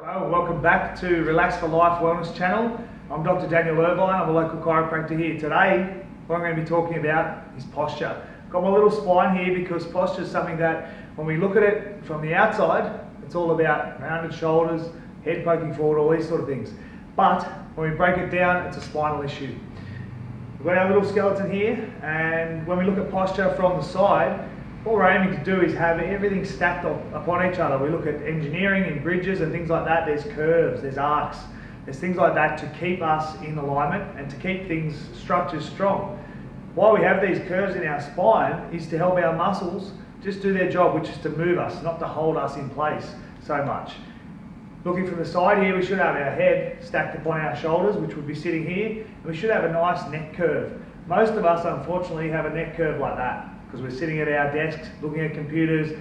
Well, welcome back to Relax for Life Wellness channel. I'm Dr. Daniel Irvine. I'm a local chiropractor here. Today, what I'm going to be talking about is posture. Got my little spine here because posture is something that when we look at it from the outside, it's all about rounded shoulders, head poking forward, all these sort of things. But when we break it down, it's a spinal issue. We've got our little skeleton here, and when we look at posture from the side, what we're aiming to do is have everything stacked upon each other. We look at engineering in bridges and things like that. There's curves, there's arcs, there's things like that to keep us in alignment and to keep things, structures strong. Why we have these curves in our spine is to help our muscles just do their job, which is to move us, not to hold us in place so much. Looking from the side here, we should have our head stacked upon our shoulders, which would be sitting here, and we should have a nice neck curve. Most of us, unfortunately, have a neck curve like that, because we're sitting at our desks, looking at computers,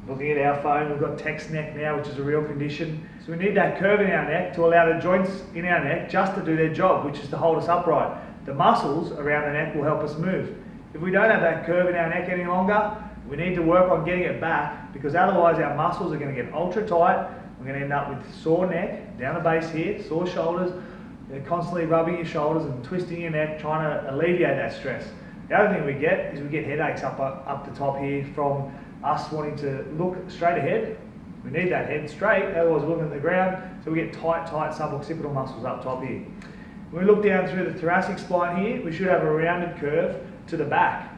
looking at our phone. We've got text neck now, which is a real condition. So we need that curve in our neck to allow the joints in our neck just to do their job, which is to hold us upright. The muscles around the neck will help us move. If we don't have that curve in our neck any longer, we need to work on getting it back, because otherwise our muscles are going to get ultra tight. We're going to end up with sore neck, down the base here, sore shoulders. You're constantly rubbing your shoulders and twisting your neck, trying to alleviate that stress. The other thing we get is we get headaches up the top here from us wanting to look straight ahead. We need that head straight, otherwise we're looking at the ground, so we get tight suboccipital muscles up top here. When we look down through the thoracic spine here, we should have a rounded curve to the back.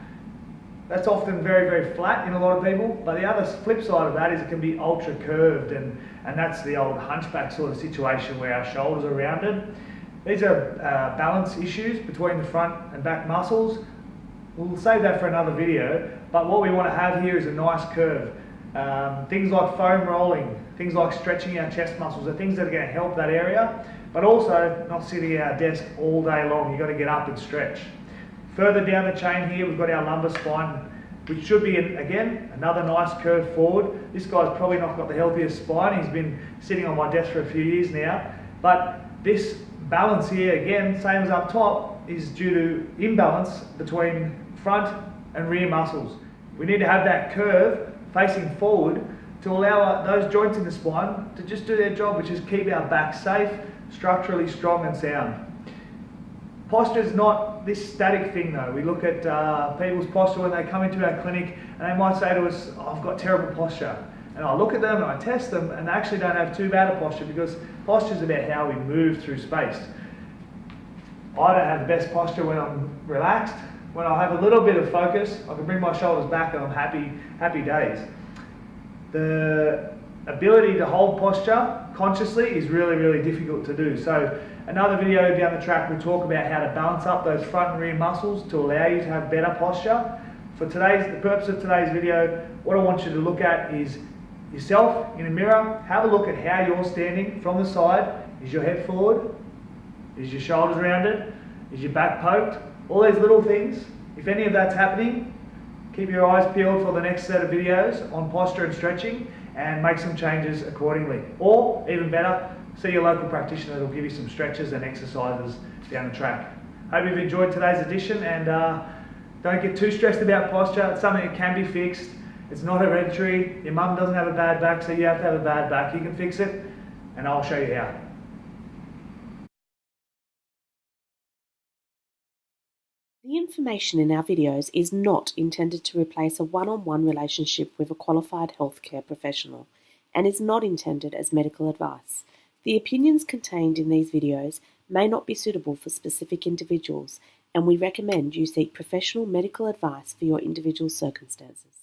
That's often very flat in a lot of people, but the other flip side of that is it can be ultra curved, and that's the old hunchback sort of situation where our shoulders are rounded. These are balance issues between the front and back muscles. We'll save that for another video, but what we want to have here is a nice curve. Things like foam rolling, things like stretching our chest muscles are things that are going to help that area, but also not sitting at our desk all day long. You've got to get up and stretch. Further down the chain here, we've got our lumbar spine, which should be, again, another nice curve forward. This guy's probably not got the healthiest spine. He's been sitting on my desk for a few years now, but this balance here, again, same as up top, is due to imbalance between front and rear muscles. We need to have that curve facing forward to allow those joints in the spine to just do their job, which is keep our back safe, structurally strong and sound. Posture is not this static thing though. We look at people's posture when they come into our clinic and they might say to us, oh, I've got terrible posture. And I look at them and I test them and they actually don't have too bad a posture, because posture is about how we move through space. I don't have the best posture when I'm relaxed. When I have a little bit of focus, I can bring my shoulders back and I'm happy days. The ability to hold posture consciously is really difficult to do. So another video down the track will talk about how to balance up those front and rear muscles to allow you to have better posture. For the purpose of today's video, what I want you to look at is yourself in a mirror. Have a look at how you're standing from the side. Is your head forward? Is your shoulders rounded? Is your back poked? All these little things. If any of that's happening, keep your eyes peeled for the next set of videos on posture and stretching and make some changes accordingly. Or, even better, see your local practitioner that will give you some stretches and exercises down the track. Hope you've enjoyed today's edition, and don't get too stressed about posture. It's something that can be fixed. It's not hereditary. Your mum doesn't have a bad back, so you have to have a bad back. You can fix it, and I'll show you how. The information in our videos is not intended to replace a one-on-one relationship with a qualified healthcare professional and is not intended as medical advice. The opinions contained in these videos may not be suitable for specific individuals, and we recommend you seek professional medical advice for your individual circumstances.